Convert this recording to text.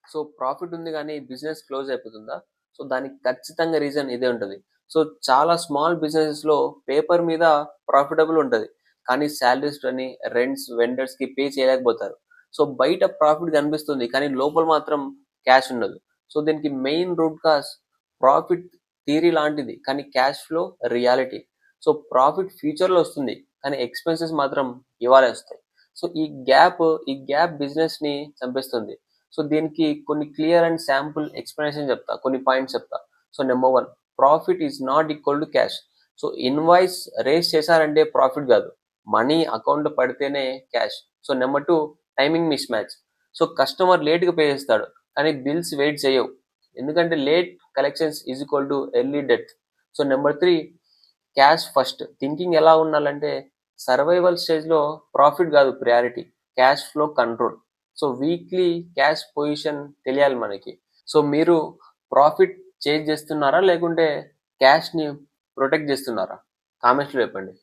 So profit ఉంది గానీ business close అయిపోతుందా? సో దానికి ఖచ్చితంగా రీజన్ ఇదే ఉంటది. సో చాలా స్మాల్ బిజినెసెస్‌లో పేపర్ మీద ప్రాఫిటబుల్ ఉంటది. కానీ సాలరీస్ అని, రెంట్స్, వెండర్స్‌కి పే చేయలేకపోతారు. సో బయట ప్రాఫిట్ కనిపిస్తుంది. కానీ లోపల మాత్రం క్యాష్ ఉండదు. సో దీనికి main root cause profit theory లాంటిది. కానీ cash flow reality. So profit ఫ్యూచర్‌లో వస్తుంది. కానీ ఎక్స్‌పెన్సెస్ మాత్రం ఇవాళే వస్తాయి. సో ఈ గ్యాప్ బిజినెస్‌ని చంపేస్తుంది. సో దీనికి కొన్ని క్లియర్ అండ్ శాంపుల్ ఎక్స్‌ప్లనేషన్ చెప్తా. కొన్ని పాయింట్స్ చెప్తా. So number 1, profit is not equal to cash. So invoice raise చేశారంటే ప్రాఫిట్ కాదు. మనీ అకౌంట్‌లో పడితేనే cash. So number 2, timing mismatch. So customer లేట్‌గా పే చేస్తాడు. కానీ బిల్స్ వెయిట్ చేయవు. ఎందుకంటే late collections is equal to early death. So number 3, cash first. Thinking ఎలా ఉండాలంటే సర్వైవల్ స్టేజ్‌లో ప్రాఫిట్ కాదు priority. Cash flow control. So weekly cash position తెలియాలి మనకి. సో మీరు ప్రాఫిట్ చేజ్ చేస్తున్నారా? లేకుంటే క్యాష్‌ని ప్రొటెక్ట్ చేస్తున్నారా? కామెంట్స్‌లో చెప్పండి.